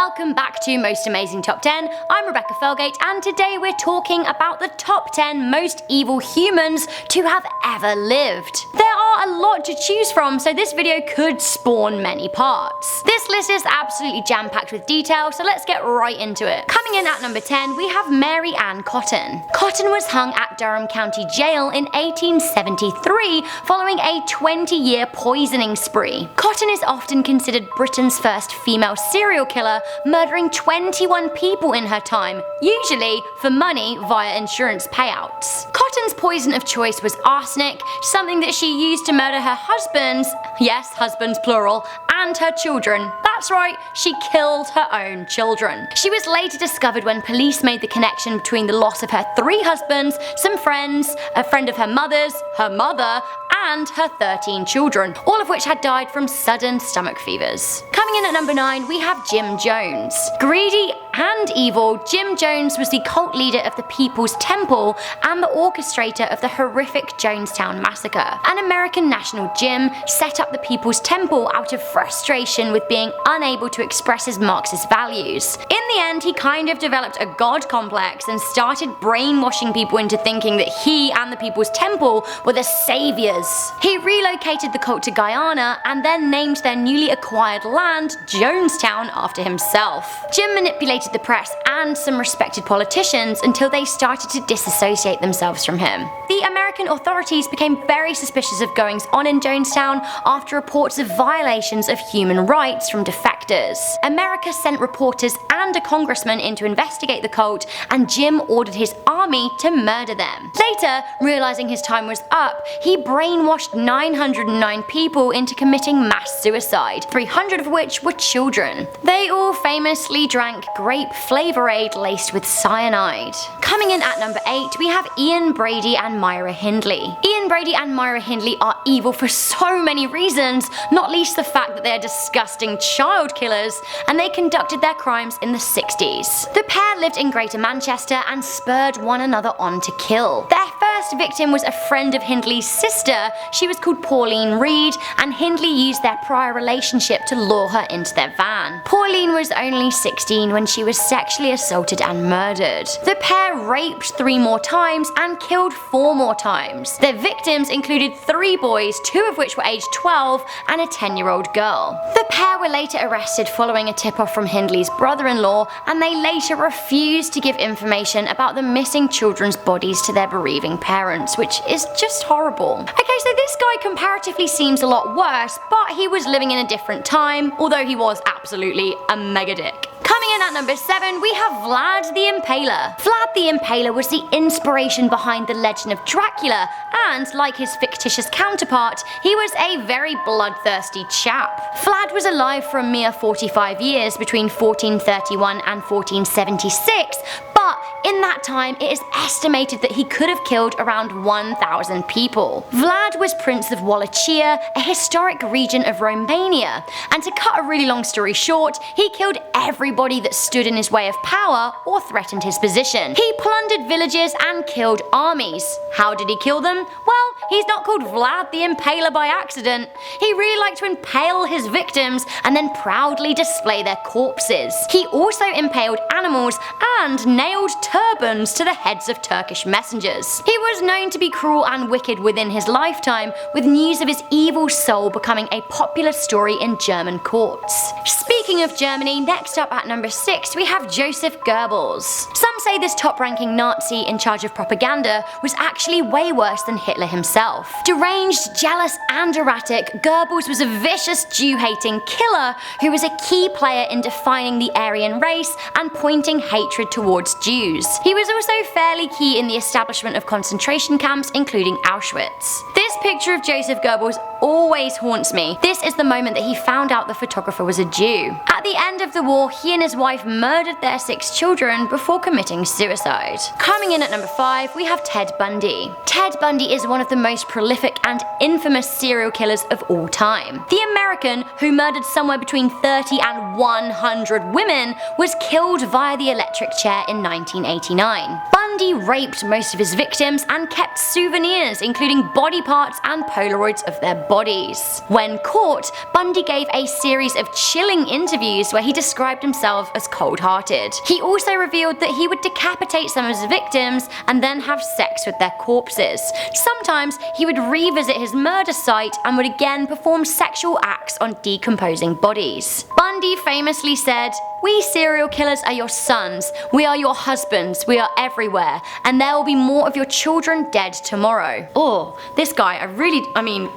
Welcome back to Most Amazing Top 10. I'm Rebecca Felgate, and today we're talking about the top 10 most evil humans to have ever lived. There are a lot to choose from, so this video could spawn many parts. This list is absolutely jam-packed with detail, so let's get right into it. Coming in at number 10, we have Mary Ann Cotton. Cotton was hung at Durham County Jail in 1873 following a 20-year poisoning spree. Cotton is often considered Britain's first female serial killer, murdering 21 people in her time, usually for money via insurance payouts. Cotton's poison of choice was arsenic, something that she used to murder her husbands, yes, husbands plural, and her children. That's right, she killed her own children. She was later discovered when police made the connection between the loss of her 3 husbands, some friends, a friend of her mother's, her mother, and her 13 children, all of which had died from sudden stomach fevers. Coming in at number 9, we have Jim Jones. Greedy and evil, Jim Jones was the cult leader of the People's Temple and the orchestrator of the horrific Jonestown Massacre. An American national Jim set up the People's Temple out of frustration with being unable to express his Marxist values. In the end, he kind of developed a god complex and started brainwashing people into thinking that he and the People's Temple were the saviors. He relocated the cult to Guyana and then named their newly acquired land Jonestown after himself. Jim manipulated the press and some respected politicians until they started to disassociate themselves from him. The American authorities became very suspicious of goings on in Jonestown after reports of violations of human rights from defectors. America sent reporters and a congressman in to investigate the cult, and Jim ordered his army to murder them. Later, realizing his time was up, he brainwashed 909 people into committing mass suicide, 300 of which were children. They all famously drank grape Flavorade laced with cyanide. Coming in at number 8, we have Ian Brady and Myra Hindley. Ian Brady and Myra Hindley are evil for so many reasons, not least the fact that they are disgusting child killers, and they conducted their crimes in the 60s. The pair lived in Greater Manchester and spurred one another on to kill. Their first victim was a friend of Hindley's sister. She was called Pauline Reed, and Hindley used their prior relationship to lure her into their van. Pauline was only 16 when she was sexually assaulted and murdered. The pair raped 3 more times and killed 4 more times. Their victims included 3 boys, 2 of which were aged 12, and a 10-year-old girl. The pair were later arrested following a tip-off from Hindley's brother-in-law, and they later refused to give information about the missing children's bodies to their bereaving parents, which is just horrible. Okay, so this guy comparatively seems a lot worse, but he was living in a different time, although he was absolutely a mega dick. Coming in at number 7, we have Vlad the Impaler. Vlad the Impaler was the inspiration behind the legend of Dracula, and like his fictitious counterpart, he was a very bloodthirsty chap. Vlad was alive for a mere 45 years between 1431 and 1476, but in that time it is estimated that he could have killed around 1,000 people. Vlad was Prince of Wallachia, a historic region of Romania, and to cut a really long story short, he killed everybody that stood in his way of power or threatened his position. He plundered villages and killed armies. How did he kill them? Well, he's not called Vlad the Impaler by accident. He really liked to impale his victims and then proudly display their corpses. He also impaled animals and nailed turbans to the heads of Turkish messengers. He was known to be cruel and wicked within his lifetime, with news of his evil soul becoming a popular story in German courts. Speaking of Germany, next up at number 6, we have Joseph Goebbels. Some say this top-ranking Nazi in charge of propaganda was actually way worse than Hitler himself. Deranged, jealous, and erratic, Goebbels was a vicious Jew-hating killer who was a key player in defining the Aryan race and pointing hatred towards Jews. He was also fairly key in the establishment of concentration camps, including Auschwitz. This picture of Joseph Goebbels always haunts me. This is the moment that he found out the photographer was a Jew. At the end of the war, he and his wife murdered their 6 children before committing suicide. Coming in at number 5, we have Ted Bundy. Ted Bundy is one of the most prolific and infamous serial killers of all time. The American, who murdered somewhere between 30 and 100 women, was killed via the electric chair in 1989. Bundy Bundy raped most of his victims and kept souvenirs, including body parts and Polaroids of their bodies. When caught, Bundy gave a series of chilling interviews where he described himself as cold-hearted. He also revealed that he would decapitate some of his victims and then have sex with their corpses. Sometimes he would revisit his murder site and would again perform sexual acts on decomposing bodies. Bundy famously said, "We serial killers are your sons, we are your husbands, we are everywhere, and there will be more of your children dead tomorrow." Oh, this guy,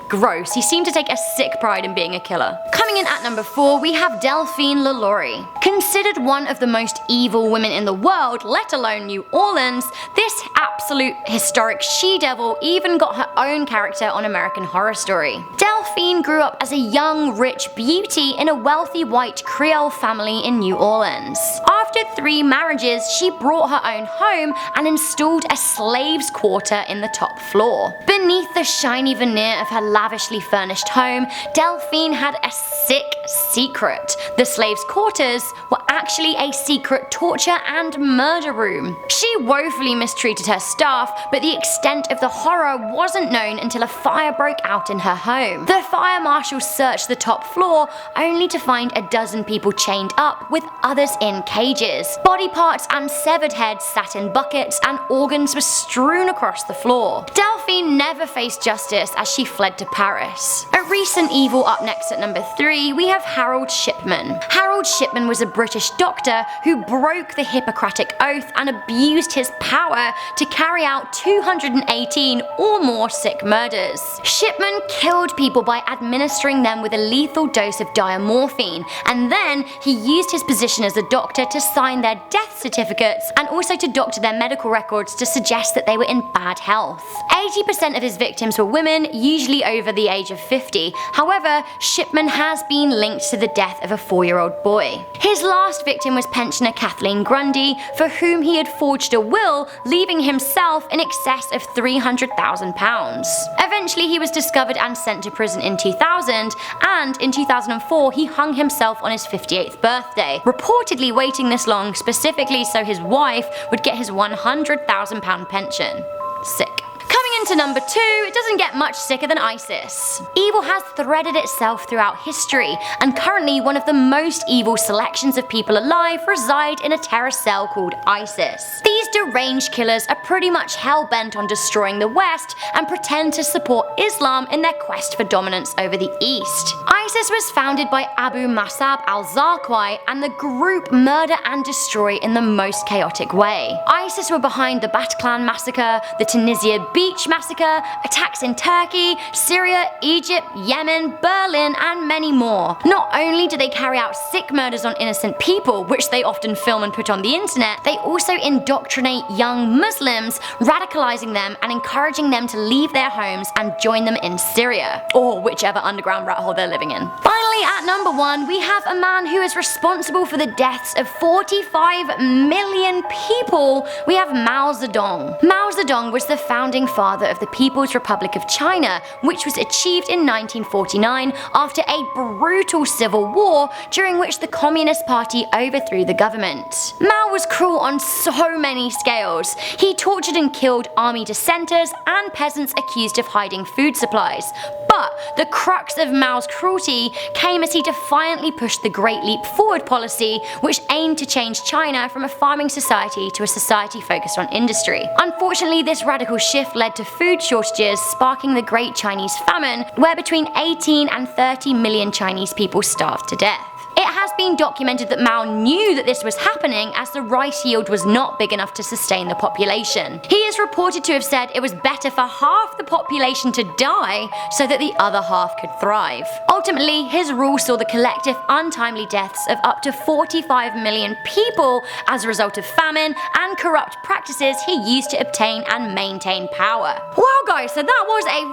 gross. He seemed to take a sick pride in being a killer. Coming in at number 4, we have Delphine LaLaurie. Considered one of the most evil women in the world, let alone New Orleans, this absolute historic she-devil even got her own character on American Horror Story. Delphine grew up as a young, rich beauty in a wealthy white Creole family in New Orleans. After 3 marriages, she brought her own home and installed a slave's quarter in the top floor. Beneath the shiny veneer of her lavishly furnished home, Delphine had a sick secret. The slaves' quarters were actually a secret torture and murder room. She woefully mistreated her staff, but the extent of the horror wasn't known until a fire broke out in her home. The fire marshal searched the top floor, only to find a dozen people chained up, with others in cages. Body parts and severed heads sat in buckets, and organs were strewn across the floor. Delphine never faced justice as she fled to Paris. A recent evil up next at number 3, we have Harold Shipman. Harold Shipman was a British doctor who broke the Hippocratic Oath and abused his power to carry out 218 or more sick murders. Shipman killed people by administering them with a lethal dose of diamorphine, and then he used his position as a doctor to sign their death certificates and also to doctor their medical records to suggest that they were in bad health. 80% of his victims were women, usually over the age of 50. However, Shipman has been linked to the death of a 4-year-old boy. His last victim was pensioner Kathleen Grundy, for whom he had forged a will, leaving himself in excess of £300,000. Eventually he was discovered and sent to prison in 2000, and in 2004 he hung himself on his 58th birthday, reportedly waiting this long specifically so his wife would get his £100,000 pension. Sick. Coming into number 2, it doesn't get much sicker than ISIS. Evil has threaded itself throughout history, and currently one of the most evil selections of people alive reside in a terror cell called ISIS. These deranged killers are pretty much hell-bent on destroying the West and pretend to support Islam in their quest for dominance over the East. ISIS was founded by Abu Musab al-Zarqawi, and the group murder and destroy in the most chaotic way. ISIS were behind the Bataclan massacre, the Tunisia Beach massacre, attacks in Turkey, Syria, Egypt, Yemen, Berlin, and many more. Not only do they carry out sick murders on innocent people, which they often film and put on the internet, they also indoctrinate young Muslims, radicalizing them and encouraging them to leave their homes and join them in Syria, or whichever underground rat hole they're living in. Finally, at number 1, we have a man who is responsible for the deaths of 45 million people. We have Mao Zedong. Mao Zedong was the founding father of the People's Republic of China, which was achieved in 1949 after a brutal civil war during which the Communist Party overthrew the government. Mao was cruel on so many scales. He tortured and killed army dissenters and peasants accused of hiding food supplies. But the crux of Mao's cruelty came as he defiantly pushed the Great Leap Forward policy, which aimed to change China from a farming society to a society focused on industry. Unfortunately, this radical shift led to food shortages, sparking the Great Chinese Famine, where between 18 and 30 million Chinese people starved to death. It has been documented that Mao knew that this was happening as the rice yield was not big enough to sustain the population. He is reported to have said it was better for half the population to die so that the other half could thrive. Ultimately, his rule saw the collective untimely deaths of up to 45 million people as a result of famine and corrupt practices he used to obtain and maintain power. Well guys, so that was a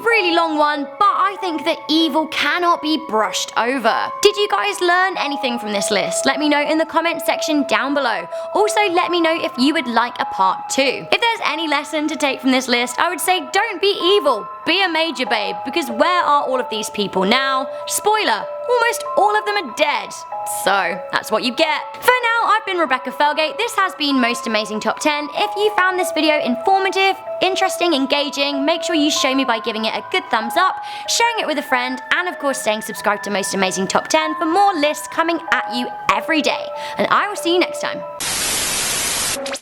really long one, but I think that evil cannot be brushed over. Did you guys learn anything from this list? Let me know in the comment section down below. Also, let me know if you would like a part 2. If there's there's any lesson to take from this list, I would say don't be evil, be a major babe, because where are all of these people now? Spoiler, almost all of them are dead. So, that's what you get. For now, I've been Rebecca Felgate. This has been Most Amazing Top 10. If you found this video informative, interesting, engaging, make sure you show me by giving it a good thumbs up, sharing it with a friend, and of course staying subscribed to Most Amazing Top 10 for more lists coming at you every day. And I will see you next time.